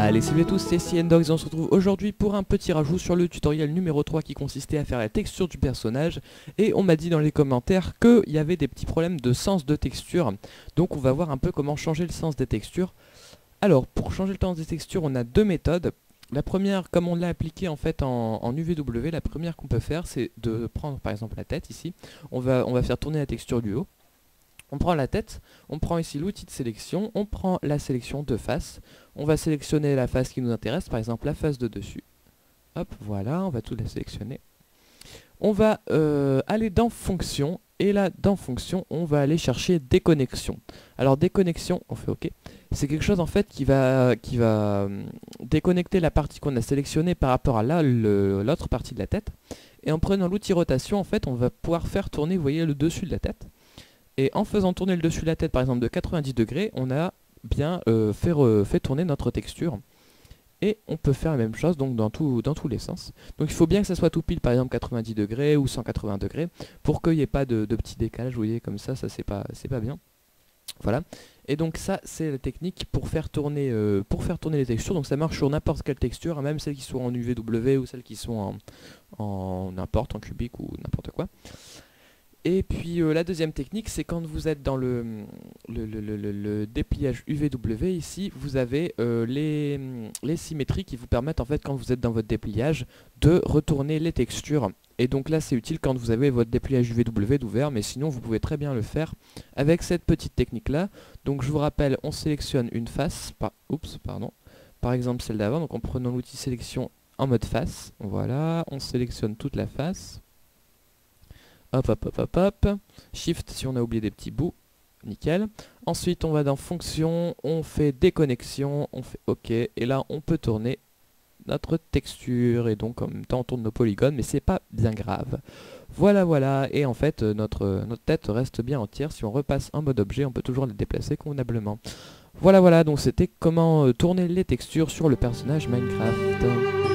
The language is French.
Allez, salut à tous, c'est CNDogs et on se retrouve aujourd'hui pour un petit rajout sur le tutoriel numéro 3 qui consistait à faire la texture du personnage. Et on m'a dit dans les commentaires qu'il y avait des petits problèmes de sens de texture. Donc on va voir un peu comment changer le sens des textures. Alors, pour changer le sens des textures, on a deux méthodes. La première, comme on l'a appliqué en fait en UVW, la première qu'on peut faire, c'est de prendre par exemple la tête ici. On va faire tourner la texture du haut. On prend la tête, on prend ici l'outil de sélection, on prend la sélection de face, on va sélectionner la face qui nous intéresse, par exemple la face de dessus. Hop, voilà, on va tout la sélectionner. On va aller dans fonction, et là dans fonction, on va aller chercher déconnexion. Alors déconnexion, on fait OK, c'est quelque chose en fait qui va déconnecter la partie qu'on a sélectionnée par rapport à l'autre partie de la tête. Et en prenant l'outil rotation, en fait, on va pouvoir faire tourner, vous voyez, le dessus de la tête. Et en faisant tourner le dessus de la tête, par exemple de 90 degrés, on a bien fait tourner notre texture. Et on peut faire la même chose donc dans tous les sens. Donc il faut bien que ça soit tout pile, par exemple 90 degrés ou 180 degrés, pour qu'il n'y ait pas de petits décalages, vous voyez, comme ça c'est pas bien. Voilà. Et donc ça c'est la technique pour faire tourner les textures. Donc ça marche sur n'importe quelle texture, hein, même celles qui sont en UVW ou celles qui sont en n'importe, en cubique ou n'importe quoi. Et puis la deuxième technique, c'est quand vous êtes dans le dépliage UVW, ici, vous avez les symétries qui vous permettent, en fait, quand vous êtes dans votre dépliage, de retourner les textures. Et donc là, c'est utile quand vous avez votre dépliage UVW d'ouvert, mais sinon, vous pouvez très bien le faire avec cette petite technique-là. Donc je vous rappelle, on sélectionne une face, par exemple celle d'avant, donc en prenant l'outil sélection en mode face, voilà, on sélectionne toute la face. Hop, hop, hop, hop, hop. Shift si on a oublié des petits bouts. Nickel. Ensuite, on va dans Fonction, on fait Déconnexion, on fait OK. Et là, on peut tourner notre texture. Et donc, en même temps, on tourne nos polygones, mais c'est pas bien grave. Voilà, voilà. Et en fait, notre tête reste bien entière. Si on repasse en mode objet, on peut toujours la déplacer convenablement. Voilà, voilà. Donc, c'était comment tourner les textures sur le personnage Minecraft.